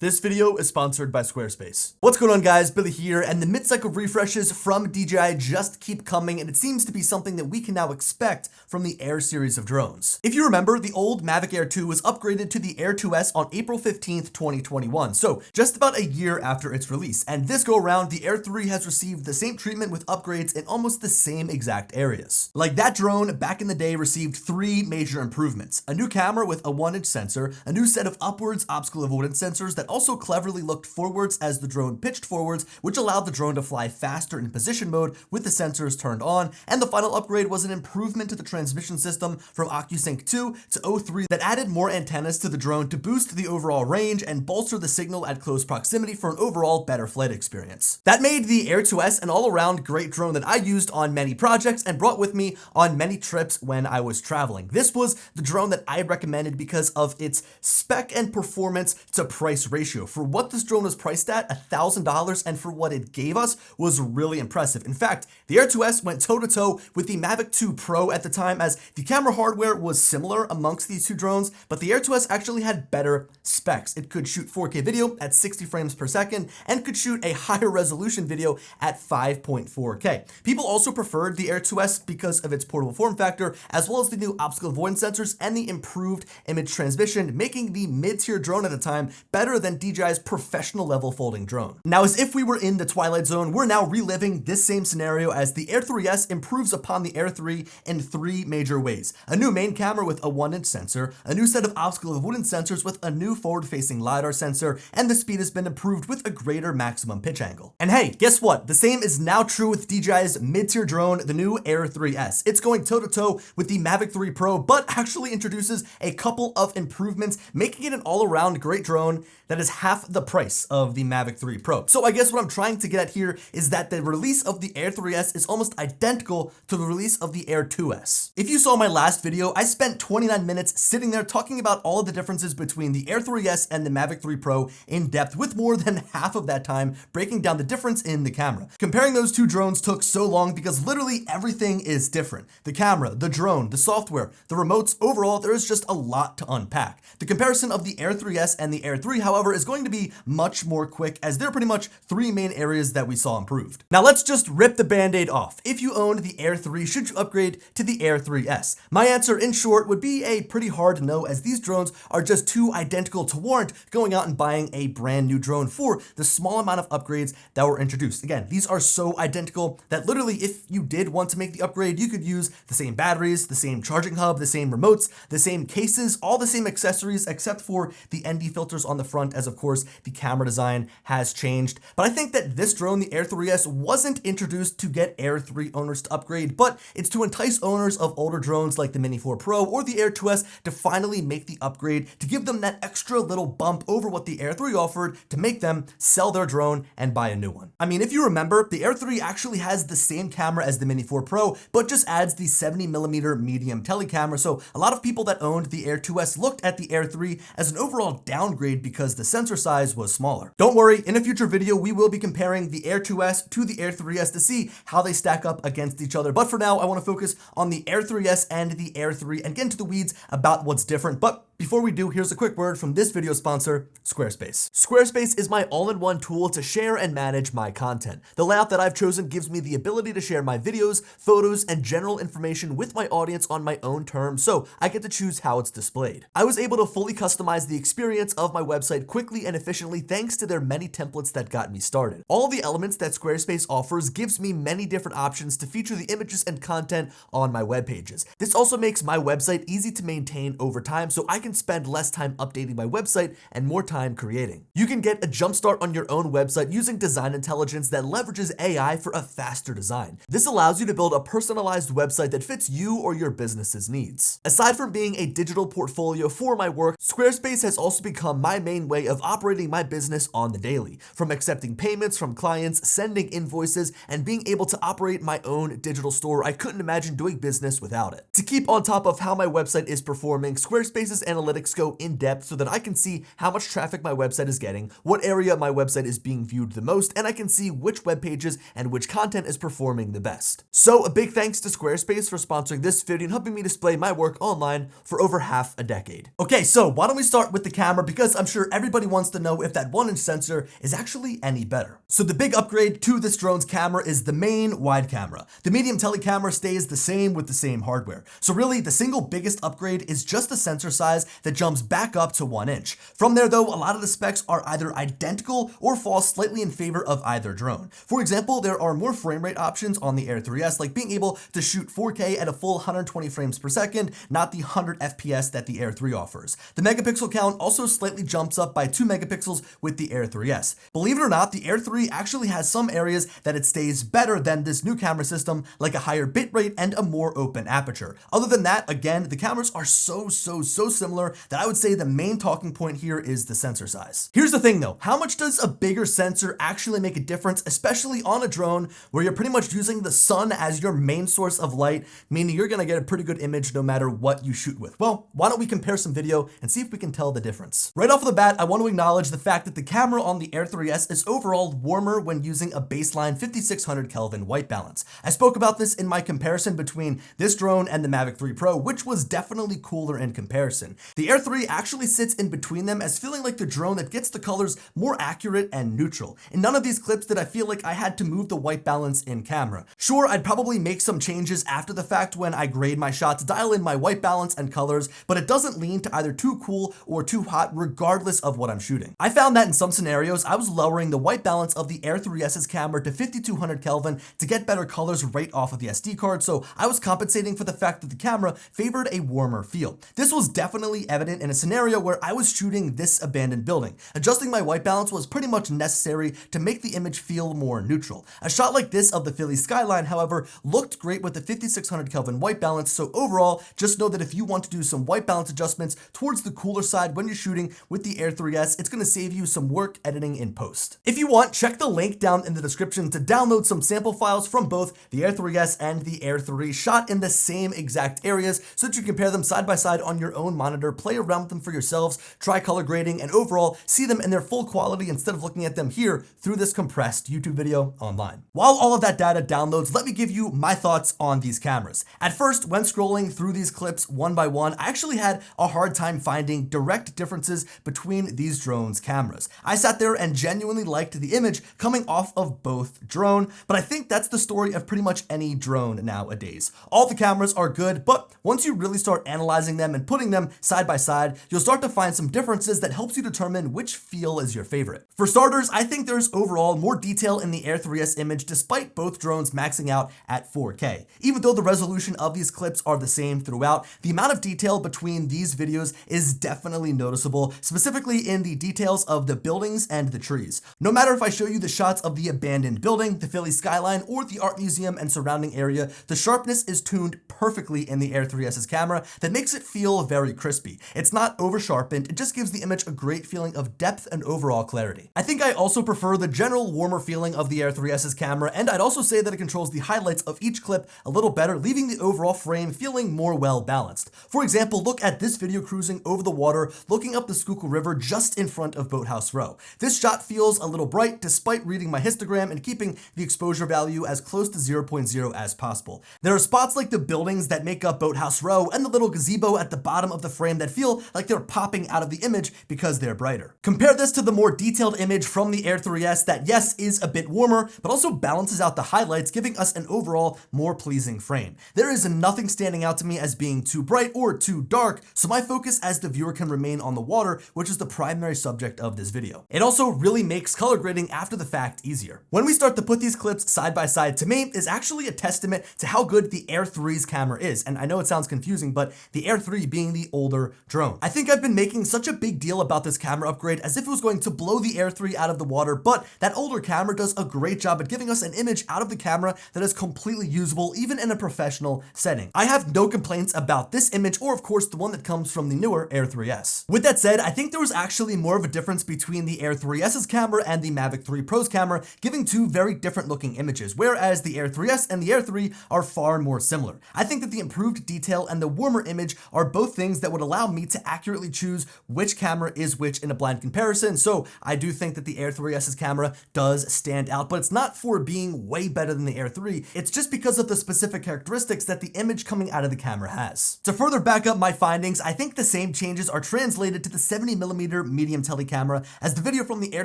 This video is sponsored by Squarespace. What's going on, guys? Billy here, and the mid-cycle refreshes from DJI just keep coming, and it seems to be something that we can now expect from the Air series of drones. If you remember, the old Mavic Air 2 was upgraded to the Air 2S on April 15th, 2021, so just about a year after its release, and this go around, the Air 3 has received the same treatment with upgrades in almost the same exact areas. Like that drone back in the day received 3 major improvements: a new camera with a 1-inch sensor, a new set of upwards obstacle avoidance sensors that also cleverly looked forwards as the drone pitched forwards, which allowed the drone to fly faster in position mode with the sensors turned on, and the final upgrade was an improvement to the transmission system from OcuSync 2 to O3 that added more antennas to the drone to boost the overall range and bolster the signal at close proximity for an overall better flight experience. That made the Air 2S an all-around great drone that I used on many projects and brought with me on many trips when I was traveling. This was the drone that I recommended because of its spec and performance to price ratio. For what this drone was priced at, $1,000, and for what it gave us was really impressive. In fact, the Air 2S went toe-to-toe with the Mavic 2 Pro at the time, as the camera hardware was similar amongst these two drones, but the Air 2S actually had better specs. It could shoot 4K video at 60 frames per second and could shoot a higher resolution video at 5.4K. People also preferred the Air 2S because of its portable form factor, as well as the new obstacle avoidance sensors and the improved image transmission, making the mid-tier drone at the time better than DJI's professional level folding drone. Now, as if we were in the Twilight Zone, we're now reliving this same scenario as the Air 3S improves upon the Air 3 in 3 major ways: a new main camera with a 1-inch sensor, a new set of obstacle avoidance sensors with a new forward-facing LiDAR sensor, and the speed has been improved with a greater maximum pitch angle. And hey, guess what? The same is now true with DJI's mid-tier drone, the new Air 3S. It's going toe-to-toe with the Mavic 3 Pro, but actually introduces a couple of improvements, making it an all-around great drone that is half the price of the Mavic 3 Pro. So I guess what I'm trying to get at here is that the release of the Air 3S is almost identical to the release of the Air 2S. If you saw my last video, I spent 29 minutes sitting there talking about all of the differences between the Air 3S and the Mavic 3 Pro in depth, with more than half of that time breaking down the difference in the camera. Comparing those two drones took so long because literally everything is different. The camera, the drone, the software, the remotes, overall there is just a lot to unpack. The comparison of the Air 3S and the Air 3, however, is going to be much more quick, as there are pretty much 3 main areas that we saw improved. Now let's just rip the band-aid off. If you owned the Air 3, should you upgrade to the Air 3S? My answer, in short, would be a pretty hard no, as these drones are just too identical to warrant going out and buying a brand new drone for the small amount of upgrades that were introduced. Again, these are so identical that literally if you did want to make the upgrade, you could use the same batteries, the same charging hub, the same remotes, the same cases, all the same accessories except for the ND filters on the front, as of course the camera design has changed. But I think that this drone, the Air 3S, wasn't introduced to get Air 3 owners to upgrade, but it's to entice owners of older drones like the Mini 4 Pro or the Air 2S to finally make the upgrade, to give them that extra little bump over what the Air 3 offered, to make them sell their drone and buy a new one. I mean, if you remember, the Air 3 actually has the same camera as the Mini 4 Pro, but just adds the 70mm medium telecamera, so a lot of people that owned the Air 2S looked at the Air 3 as an overall downgrade because the sensor size was smaller. Don't worry, in a future video we will be comparing the Air 2S to the Air 3S to see how they stack up against each other, but for now I want to focus on the Air 3S and the Air 3 and get into the weeds about what's different. But before we do, here's a quick word from this video sponsor, Squarespace. Squarespace is my all-in-one tool to share and manage my content. The layout that I've chosen gives me the ability to share my videos, photos, and general information with my audience on my own terms, so I get to choose how it's displayed. I was able to fully customize the experience of my website quickly and efficiently thanks to their many templates that got me started. All the elements that Squarespace offers gives me many different options to feature the images and content on my web pages. This also makes my website easy to maintain over time, so I can spend less time updating my website and more time creating. You can get a jumpstart on your own website using design intelligence that leverages AI for a faster design. This allows you to build a personalized website that fits you or your business's needs. Aside from being a digital portfolio for my work, Squarespace has also become my main way of operating my business on the daily. From accepting payments from clients, sending invoices, and being able to operate my own digital store, I couldn't imagine doing business without it. To keep on top of how my website is performing, Squarespace's analytics analytics go in depth so that I can see how much traffic my website is getting, what area my website is being viewed the most, and I can see which web pages and which content is performing the best. So a big thanks to Squarespace for sponsoring this video and helping me display my work online for over half a decade. Okay, so why don't we start with the camera, because I'm sure everybody wants to know if that 1-inch sensor is actually any better. So the big upgrade to this drone's camera is the main wide camera. The medium tele camera stays the same with the same hardware. So really the single biggest upgrade is just the sensor size that jumps back up to 1 inch. From there though, a lot of the specs are either identical or fall slightly in favor of either drone. For example, there are more frame rate options on the Air 3S, like being able to shoot 4K at a full 120 frames per second, not the 100 FPS that the Air 3 offers. The megapixel count also slightly jumps up by 2 megapixels with the Air 3S. Believe it or not, the Air 3 actually has some areas that it stays better than this new camera system, like a higher bitrate and a more open aperture. Other than that, again, the cameras are so similar that I would say the main talking point here is the sensor size. Here's the thing though, how much does a bigger sensor actually make a difference, especially on a drone where you're pretty much using the sun as your main source of light, meaning you're gonna get a pretty good image no matter what you shoot with? Well, why don't we compare some video and see if we can tell the difference. Right off the bat, I want to acknowledge the fact that the camera on the Air 3S is overall warmer when using a baseline 5600 Kelvin white balance. I spoke about this in my comparison between this drone and the Mavic 3 Pro, which was definitely cooler in comparison. The Air 3 actually sits in between them as feeling like the drone that gets the colors more accurate and neutral. In none of these clips did I feel like I had to move the white balance in camera. Sure, I'd probably make some changes after the fact when I grade my shots, dial in my white balance and colors, but it doesn't lean to either too cool or too hot regardless of what I'm shooting. I found that in some scenarios, I was lowering the white balance of the Air 3S's camera to 5200 Kelvin to get better colors right off of the SD card, so I was compensating for the fact that the camera favored a warmer feel. This was definitely evident in a scenario where I was shooting this abandoned building. Adjusting my white balance was pretty much necessary to make the image feel more neutral. A shot like this of the Philly skyline, however, looked great with the 5600 Kelvin white balance, so overall, just know that if you want to do some white balance adjustments towards the cooler side when you're shooting with the Air 3S, it's going to save you some work editing in post. If you want, check the link down in the description to download some sample files from both the Air 3S and the Air 3 shot in the same exact areas so that you compare them side by side on your own monitor, play around with them for yourselves, try color grading, and overall see them in their full quality instead of looking at them here through this compressed YouTube video online. While all of that data downloads, let me give you my thoughts on these cameras. At first, when scrolling through these clips one by one, I actually had a hard time finding direct differences between these drones' cameras. I sat there and genuinely liked the image coming off of both drone, but I think that's the story of pretty much any drone nowadays. All the cameras are good, but once you really start analyzing them and putting them side by side, you'll start to find some differences that helps you determine which feel is your favorite. For starters, I think there's overall more detail in the Air 3S image despite both drones maxing out at 4K. Even though the resolution of these clips are the same throughout, the amount of detail between these videos is definitely noticeable, specifically in the details of the buildings and the trees. No matter if I show you the shots of the abandoned building, the Philly skyline, or the art museum and surrounding area, the sharpness is tuned perfectly in the Air 3S's camera that makes it feel very crispy. It's not over sharpened, it just gives the image a great feeling of depth and overall clarity. I think I also prefer the general warmer feeling of the Air 3S's camera, and I'd also say that it controls the highlights of each clip a little better, leaving the overall frame feeling more well balanced. For example, look at this video cruising over the water, looking up the Schuylkill River just in front of Boathouse Row. This shot feels a little bright despite reading my histogram and keeping the exposure value as close to 0.0 as possible. There are spots like the buildings that make up Boathouse Row and the little gazebo at the bottom of the frame that feel like they're popping out of the image because they're brighter. Compare this to the more detailed image from the Air 3S that, yes, is a bit warmer, but also balances out the highlights, giving us an overall more pleasing frame. There is nothing standing out to me as being too bright or too dark, so my focus as the viewer can remain on the water, which is the primary subject of this video. It also really makes color grading after the fact easier. When we start to put these clips side by side, to me, is actually a testament to how good the Air 3's camera is. And I know it sounds confusing, but the Air 3 being the older drone. I think I've been making such a big deal about this camera upgrade as if it was going to blow the Air 3 out of the water, but that older camera does a great job at giving us an image out of the camera that is completely usable even in a professional setting. I have no complaints about this image or of course the one that comes from the newer Air 3S. With that said, I think there was actually more of a difference between the Air 3S's camera and the Mavic 3 Pro's camera, giving two very different looking images, whereas the Air 3S and the Air 3 are far more similar. I think that the improved detail and the warmer image are both things that would would allow me to accurately choose which camera is which in a blind comparison. So I do think that the Air 3s's camera does stand out, but it's not for being way better than the Air 3. It's just because of the specific characteristics that the image coming out of the camera has. To further back up my findings, I think the same changes are translated to the 70mm medium tele camera, as the video from the Air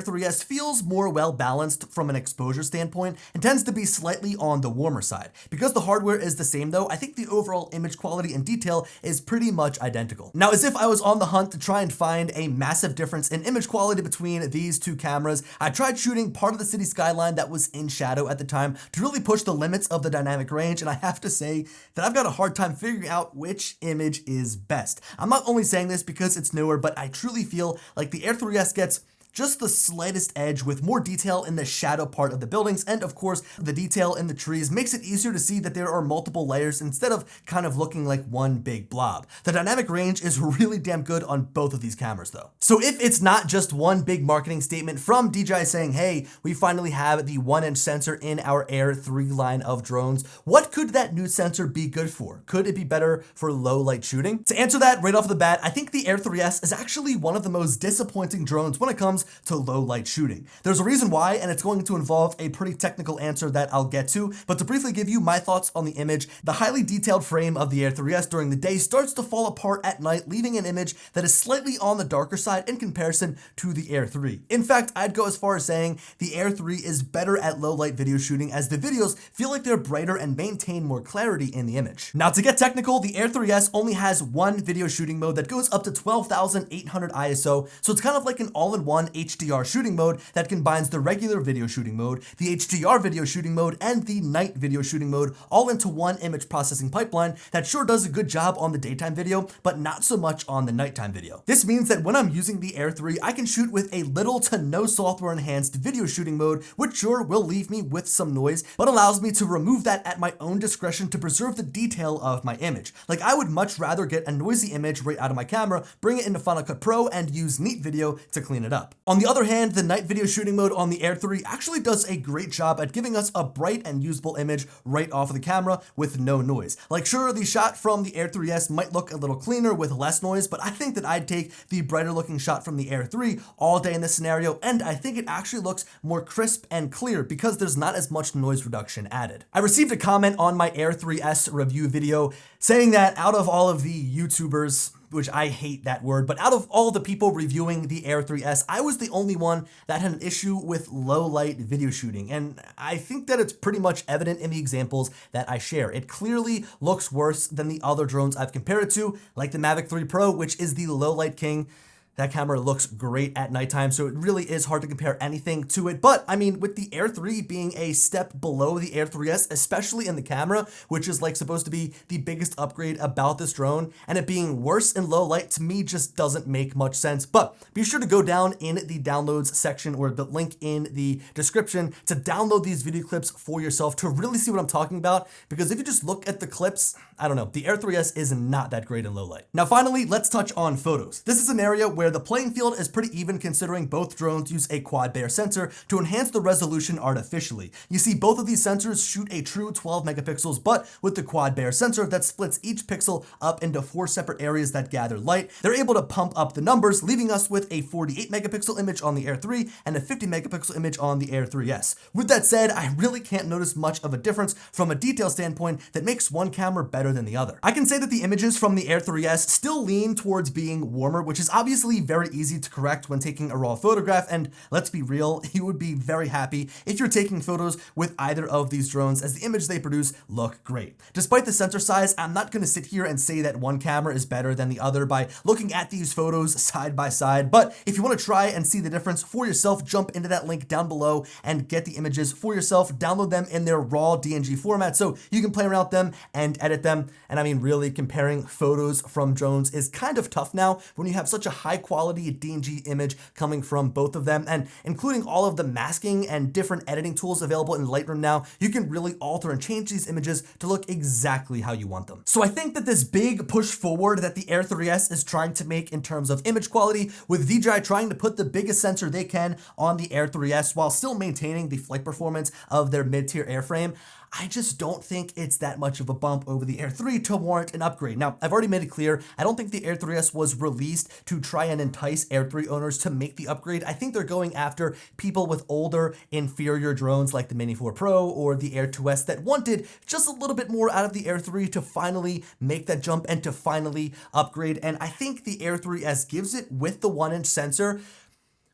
3s feels more well balanced from an exposure standpoint and tends to be slightly on the warmer side. Because the hardware is the same though, I think the overall image quality and detail is pretty much identical. Now, as if I was on the hunt to try and find a massive difference in image quality between these two cameras, I tried shooting part of the city skyline that was in shadow at the time to really push the limits of the dynamic range, and I have to say that I've got a hard time figuring out which image is best. I'm not only saying this because it's newer, but I truly feel like the Air 3s gets just the slightest edge with more detail in the shadow part of the buildings, and of course the detail in the trees makes it easier to see that there are multiple layers instead of kind of looking like one big blob. The dynamic range is really damn good on both of these cameras though. So if it's not just one big marketing statement from DJI saying, hey, we finally have the 1-inch sensor in our Air 3 line of drones, what could that new sensor be good for? Could it be better for low light shooting? To answer that right off the bat, I think the Air 3s is actually one of the most disappointing drones when it comes to low light shooting. There's a reason why, and it's going to involve a pretty technical answer that I'll get to, but to briefly give you my thoughts on the image, the highly detailed frame of the Air 3s during the day starts to fall apart at night, leaving an image that is slightly on the darker side in comparison to the Air 3. In fact, I'd go as far as saying the Air 3 is better at low light video shooting, as the videos feel like they're brighter and maintain more clarity in the image. Now, to get technical, the Air 3s only has one video shooting mode that goes up to 12,800 ISO, so it's kind of like an all-in-one HDR shooting mode that combines the regular video shooting mode, the HDR video shooting mode, and the night video shooting mode all into one image processing pipeline that sure does a good job on the daytime video, but not so much on the nighttime video. This means that when I'm using the Air 3, I can shoot with a little to no software enhanced video shooting mode, which sure will leave me with some noise, but allows me to remove that at my own discretion to preserve the detail of my image. Like, I would much rather get a noisy image right out of my camera, bring it into Final Cut Pro, and use Neat Video to clean it up. On the other hand, the night video shooting mode on the Air 3 actually does a great job at giving us a bright and usable image right off of the camera with no noise. Like, sure, the shot from the Air 3s might look a little cleaner with less noise, but I think that I'd take the brighter looking shot from the Air 3 all day in this scenario, and I think it actually looks more crisp and clear because there's not as much noise reduction added. I received a comment on my Air 3s review video saying that out of all of the YouTubers, which I hate that word, but out of all the people reviewing the Air 3s, I was the only one that had an issue with low light video shooting. And I think that it's pretty much evident in the examples that I share. It clearly looks worse than the other drones I've compared it to, like the Mavic 3 Pro, which is the low light king. That camera looks great at nighttime, so it really is hard to compare anything to it. But I mean, with the Air 3 being a step below the Air 3s, especially in the camera, which is like supposed to be the biggest upgrade about this drone, and it being worse in low light, to me just doesn't make much sense. But be sure to go down in the downloads section or the link in the description to download these video clips for yourself to really see what I'm talking about. Because if you just look at the clips, I don't know, the Air 3s is not that great in low light. Now finally, let's touch on photos. This is an area where the playing field is pretty even, considering both drones use a quad Bayer sensor to enhance the resolution artificially. You see, both of these sensors shoot a true 12 megapixels, but with the quad Bayer sensor that splits each pixel up into 4 separate areas that gather light, they're able to pump up the numbers, leaving us with a 48 megapixel image on the Air 3 and a 50 megapixel image on the Air 3s. With that said, I really can't notice much of a difference from a detail standpoint that makes one camera better than the other. I can say that the images from the Air 3s still lean towards being warmer, which is obviously very easy to correct when taking a raw photograph, and let's be real, you would be very happy if you're taking photos with either of these drones, as the image they produce look great. Despite the sensor size, I'm not going to sit here and say that one camera is better than the other by looking at these photos side by side, but if you want to try and see the difference for yourself, jump into that link down below and get the images for yourself, download them in their raw DNG format so you can play around with them and edit them. And I mean, really, comparing photos from drones is kind of tough now when you have such a high quality DNG image coming from both of them, and including all of the masking and different editing tools available in Lightroom now, you can really alter and change these images to look exactly how you want them. So I think that this big push forward that the Air 3s is trying to make in terms of image quality, with DJI trying to put the biggest sensor they can on the Air 3s while still maintaining the flight performance of their mid-tier airframe, I just don't think it's that much of a bump over the Air 3 to warrant an upgrade. Now, I've already made it clear, I don't think the Air 3S was released to try and entice Air 3 owners to make the upgrade. I think they're going after people with older, inferior drones like the Mini 4 Pro or the Air 2S that wanted just a little bit more out of the Air 3 to finally make that jump and to finally upgrade. And I think the Air 3S gives it with the 1-inch sensor.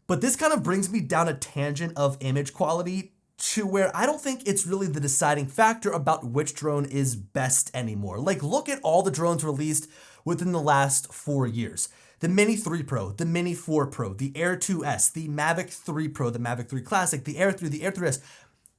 But this kind of brings me down a tangent of image quality to where I don't think it's really the deciding factor about which drone is best anymore. Like, look at all the drones released within the last 4 years. The Mini 3 Pro, the Mini 4 Pro, the Air 2S, the Mavic 3 Pro, the Mavic 3 Classic, the Air 3, the Air 3S.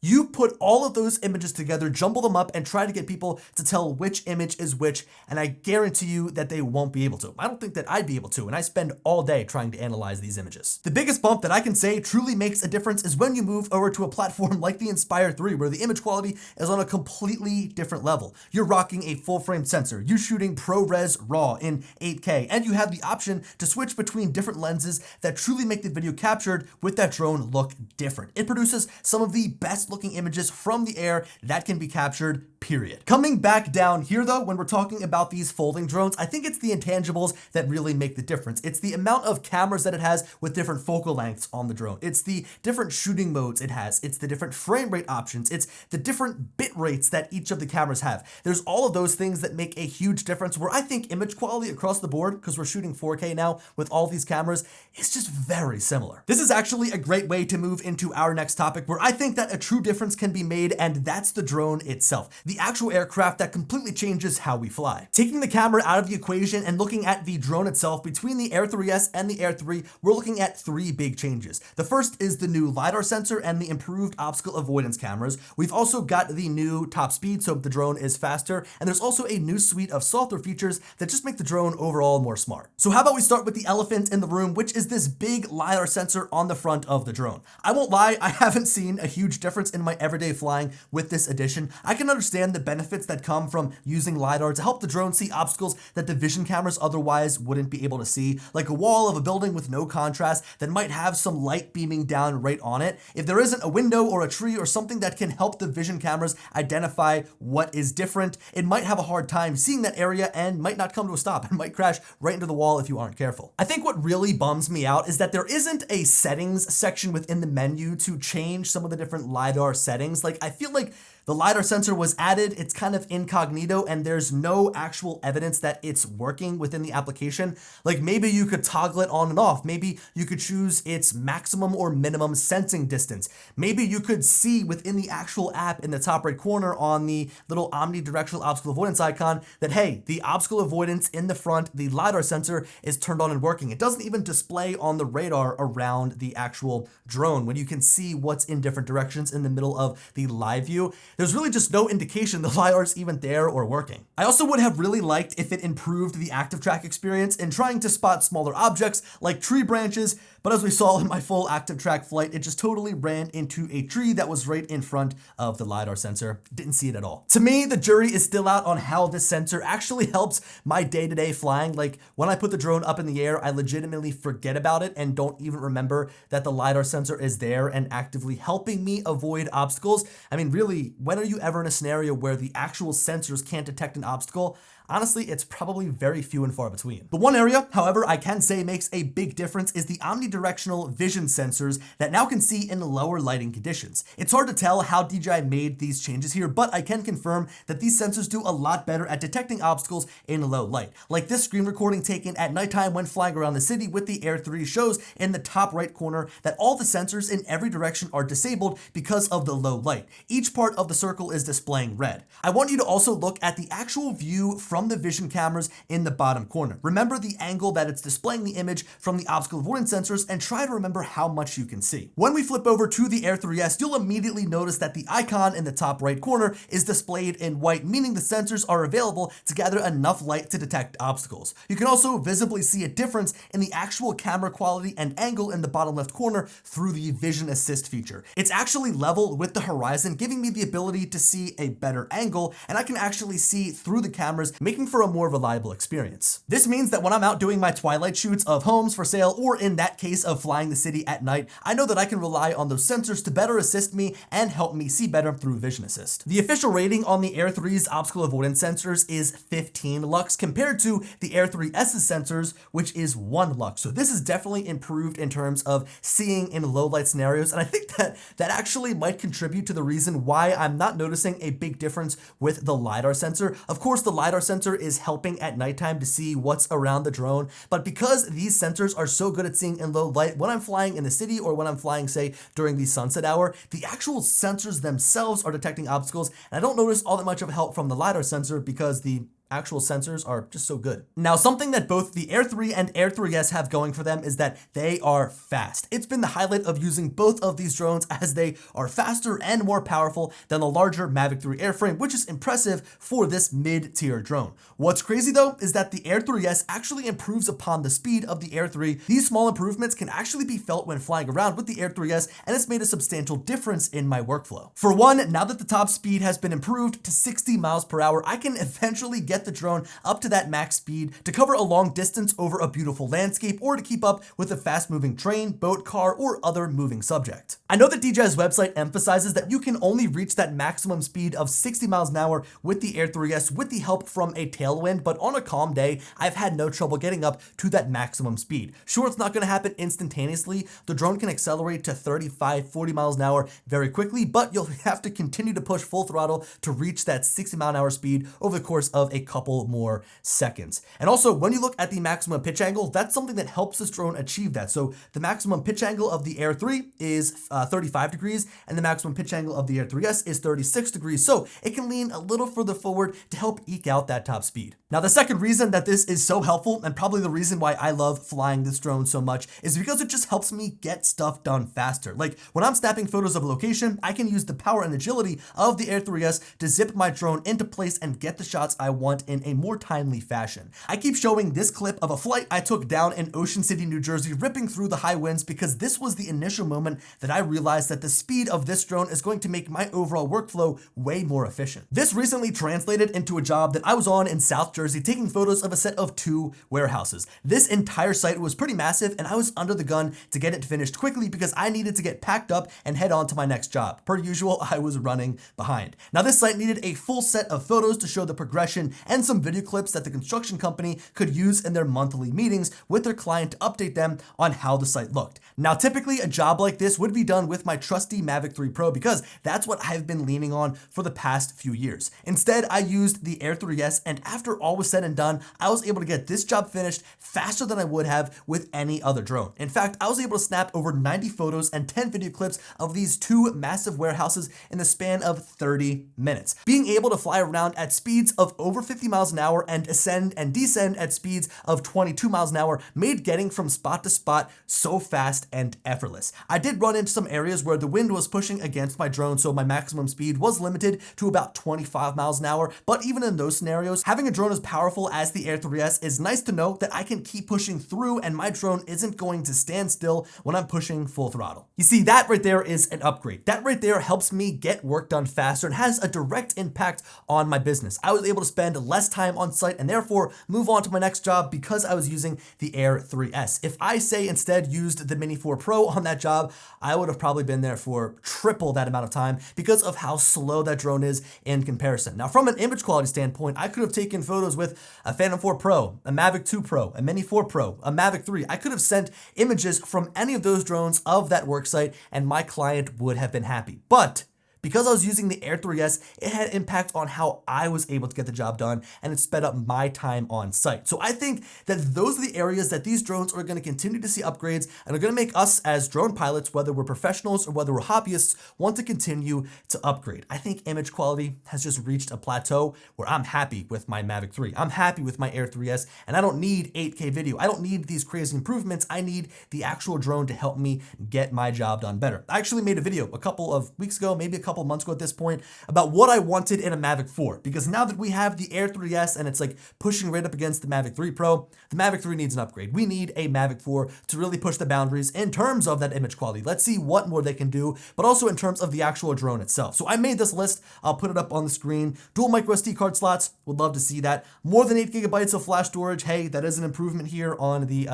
You put all of those images together, jumble them up, and try to get people to tell which image is which, and I guarantee you that they won't be able to. I don't think that I'd be able to, and I spend all day trying to analyze these images. The biggest bump that I can say truly makes a difference is when you move over to a platform like the Inspire 3, where the image quality is on a completely different level. You're rocking a full-frame sensor, you're shooting ProRes RAW in 8K, and you have the option to switch between different lenses that truly make the video captured with that drone look different. It produces some of the best looking images from the air that can be captured, period. Coming back down here though, when we're talking about these folding drones, I think it's the intangibles that really make the difference. It's the amount of cameras that it has with different focal lengths on the drone. It's the different shooting modes it has. It's the different frame rate options. It's the different bit rates that each of the cameras have. There's all of those things that make a huge difference, where I think image quality across the board, because we're shooting 4K now with all these cameras, is just very similar. This is actually a great way to move into our next topic, where I think that a true difference can be made, and that's the drone itself. The actual aircraft that completely changes how we fly. Taking the camera out of the equation and looking at the drone itself, between the Air 3S and the Air 3, we're looking at 3 big changes. The first is the new LiDAR sensor and the improved obstacle avoidance cameras. We've also got the new top speed, so the drone is faster, and there's also a new suite of software features that just make the drone overall more smart. So how about we start with the elephant in the room, which is this big LiDAR sensor on the front of the drone. I won't lie, I haven't seen a huge difference in my everyday flying with this addition. I can understand the benefits that come from using LiDAR to help the drone see obstacles that the vision cameras otherwise wouldn't be able to see, like a wall of a building with no contrast that might have some light beaming down right on it. If there isn't a window or a tree or something that can help the vision cameras identify what is different, it might have a hard time seeing that area and might not come to a stop and might crash right into the wall if you aren't careful. I think what really bums me out is that there isn't a settings section within the menu to change some of the different LiDAR settings. Like, I feel like the LiDAR sensor was added, it's kind of incognito, and there's no actual evidence that it's working within the application. Like, maybe you could toggle it on and off. Maybe you could choose its maximum or minimum sensing distance. Maybe you could see within the actual app in the top right corner on the little omnidirectional obstacle avoidance icon that, hey, the obstacle avoidance in the front, the LiDAR sensor is turned on and working. It doesn't even display on the radar around the actual drone when you can see what's in different directions in the middle of the live view. There's really just no indication the LiDAR is even there or working. I also would have really liked if it improved the active track experience in trying to spot smaller objects like tree branches, but as we saw in my full active track flight, it just totally ran into a tree that was right in front of the LiDAR sensor. Didn't see it at all. To me, the jury is still out on how this sensor actually helps my day-to-day flying. Like, when I put the drone up in the air, I legitimately forget about it and don't even remember that the LiDAR sensor is there and actively helping me avoid obstacles. I mean, really, when are you ever in a scenario where the actual sensors can't detect an obstacle? Honestly, it's probably very few and far between. But one area, however, I can say makes a big difference is the omnidirectional vision sensors that now can see in lower lighting conditions. It's hard to tell how DJI made these changes here, but I can confirm that these sensors do a lot better at detecting obstacles in low light. Like this screen recording taken at nighttime when flying around the city with the Air 3 shows in the top right corner that all the sensors in every direction are disabled because of the low light. Each part of the circle is displaying red. I want you to also look at the actual view from the vision cameras in the bottom corner. Remember the angle that it's displaying the image from the obstacle avoidance sensors and try to remember how much you can see. When we flip over to the Air 3S, you'll immediately notice that the icon in the top right corner is displayed in white, meaning the sensors are available to gather enough light to detect obstacles. You can also visibly see a difference in the actual camera quality and angle in the bottom left corner through the Vision Assist feature. It's actually level with the horizon, giving me the ability to see a better angle, and I can actually see through the cameras, making for a more reliable experience. This means that when I'm out doing my twilight shoots of homes for sale, or in that case of flying the city at night, I know that I can rely on those sensors to better assist me and help me see better through Vision Assist. The official rating on the Air 3's obstacle avoidance sensors is 15 lux compared to the Air 3S's sensors, which is 1 lux. So this is definitely improved in terms of seeing in low light scenarios, and I think that actually might contribute to the reason why I'm not noticing a big difference with the LiDAR sensor. Of course, the LiDAR sensor is helping at nighttime to see what's around the drone, but because these sensors are so good at seeing in low light, when I'm flying in the city or when I'm flying, say, during the sunset hour, the actual sensors themselves are detecting obstacles, and I don't notice all that much of help from the LiDAR sensor because the actual sensors are just so good. Now, something that both the Air 3 and Air 3S have going for them is that they are fast. It's been the highlight of using both of these drones, as they are faster and more powerful than the larger Mavic 3 airframe, which is impressive for this mid-tier drone. What's crazy though is that the Air 3S actually improves upon the speed of the Air 3. These small improvements can actually be felt when flying around with the Air 3S, and it's made a substantial difference in my workflow. For one, now that the top speed has been improved to 60 miles per hour, I can eventually get the drone up to that max speed to cover a long distance over a beautiful landscape, or to keep up with a fast moving train, boat, car, or other moving subject. I know that DJI's website emphasizes that you can only reach that maximum speed of 60 miles an hour with the Air 3S with the help from a tailwind, but on a calm day, I've had no trouble getting up to that maximum speed. Sure, it's not going to happen instantaneously. The drone can accelerate to 35, 40 miles an hour very quickly, but you'll have to continue to push full throttle to reach that 60 mile an hour speed over the course of a couple more seconds. And also, when you look at the maximum pitch angle, that's something that helps this drone achieve that. So the maximum pitch angle of the Air 3 is 35 degrees, and the maximum pitch angle of the Air 3S is 36 degrees. So it can lean a little further forward to help eke out that top speed. Now, the second reason that this is so helpful, and probably the reason why I love flying this drone so much, is because it just helps me get stuff done faster. Like when I'm snapping photos of a location, I can use the power and agility of the Air 3S to zip my drone into place and get the shots I want in a more timely fashion. I keep showing this clip of a flight I took down in Ocean City, New Jersey, ripping through the high winds, because this was the initial moment that I realized that the speed of this drone is going to make my overall workflow way more efficient. This recently translated into a job that I was on in South Jersey, taking photos of a set of 2 warehouses. This entire site was pretty massive, and I was under the gun to get it finished quickly because I needed to get packed up and head on to my next job. Per usual, I was running behind. Now, this site needed a full set of photos to show the progression and some video clips that the construction company could use in their monthly meetings with their client to update them on how the site looked. Now, typically a job like this would be done with my trusty Mavic 3 Pro because that's what I've been leaning on for the past few years. Instead, I used the Air 3S, and after all was said and done, I was able to get this job finished faster than I would have with any other drone. In fact, I was able to snap over 90 photos and 10 video clips of these 2 massive warehouses in the span of 30 minutes. Being able to fly around at speeds of over 50 miles an hour and ascend and descend at speeds of 22 miles an hour made getting from spot to spot so fast and effortless. I did run into some areas where the wind was pushing against my drone, so my maximum speed was limited to about 25 miles an hour, but even in those scenarios, having a drone as powerful as the Air 3S is nice to know that I can keep pushing through and my drone isn't going to stand still when I'm pushing full throttle. You see, that right there is an upgrade. That right there helps me get work done faster and has a direct impact on my business. I was able to spend less time on site and therefore move on to my next job because I was using the Air 3S. If I say instead used the Mini 4 Pro on that job, I would have probably been there for triple that amount of time because of how slow that drone is in comparison. Now, from an image quality standpoint, I could have taken photos with a Phantom 4 Pro, a Mavic 2 Pro, a Mini 4 Pro, a Mavic 3. I could have sent images from any of those drones of that work site and my client would have been happy. But because I was using the Air 3S, it had impact on how I was able to get the job done, and it sped up my time on site. So I think that those are the areas that these drones are going to continue to see upgrades and are going to make us as drone pilots, whether we're professionals or whether we're hobbyists, want to continue to upgrade. I think image quality has just reached a plateau where I'm happy with my Mavic 3. I'm happy with my Air 3S, and I don't need 8K video. I don't need these crazy improvements. I need the actual drone to help me get my job done better. I actually made a video a couple of weeks ago, maybe a couple couple months ago at this point about what I wanted in a Mavic 4, because now that we have the Air 3S and it's like pushing right up against the Mavic 3 Pro, the Mavic 3 needs an upgrade. We need a Mavic 4 to really push the boundaries in terms of that image quality. Let's see what more they can do, but also in terms of the actual drone itself. So I made this list. I'll put it up on the screen. Dual micro SD card slots, would love to see that. More than 8 gigabytes of flash storage. Hey, that is an improvement here on the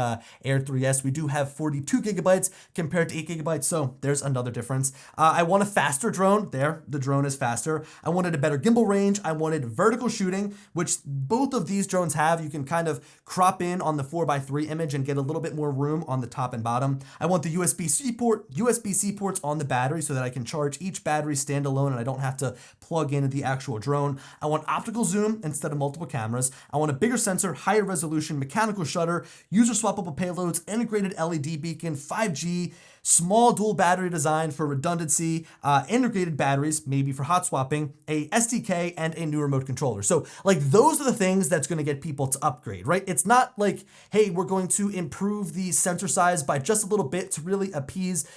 Air 3S. We do have 42 gigabytes compared to 8 gigabytes, so there's another difference. I want a faster drone. There, the drone is faster. I wanted a better gimbal range. I wanted vertical shooting, which both of these drones have. You can kind of crop in on the 4x3 image and get a little bit more room on the top and bottom. I want the USB-C ports on the battery so that I can charge each battery standalone and I don't have to plug in the actual drone. I want optical zoom instead of multiple cameras. I want a bigger sensor, higher resolution, mechanical shutter, user swappable payloads, integrated LED beacon, 5G, small dual battery design for redundancy, integrated batteries, maybe for hot swapping, a SDK, and a new remote controller. So like those are the things that's going to get people to upgrade, right? It's not like, hey, we're going to improve the sensor size by just a little bit to really appease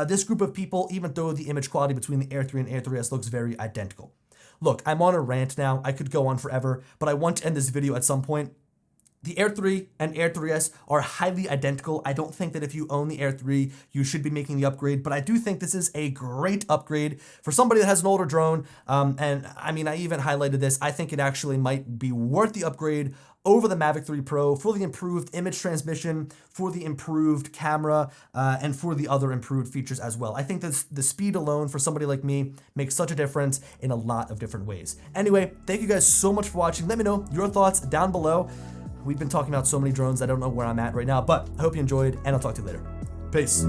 this group of people, even though the image quality between the Air 3 and Air 3S looks very identical. Look, I'm on a rant now. I could go on forever, but I want to end this video at some point. The Air 3 and Air 3S are highly identical. I don't think that if you own the Air 3, you should be making the upgrade, but I do think this is a great upgrade for somebody that has an older drone. And I mean, I even highlighted this. I think it actually might be worth the upgrade over the Mavic 3 Pro for the improved image transmission, for the improved camera, and for the other improved features as well. I think that the speed alone for somebody like me makes such a difference in a lot of different ways. Anyway, thank you guys so much for watching. Let me know your thoughts down below. We've been talking about so many drones, I don't know where I'm at right now, but I hope you enjoyed, and I'll talk to you later. Peace.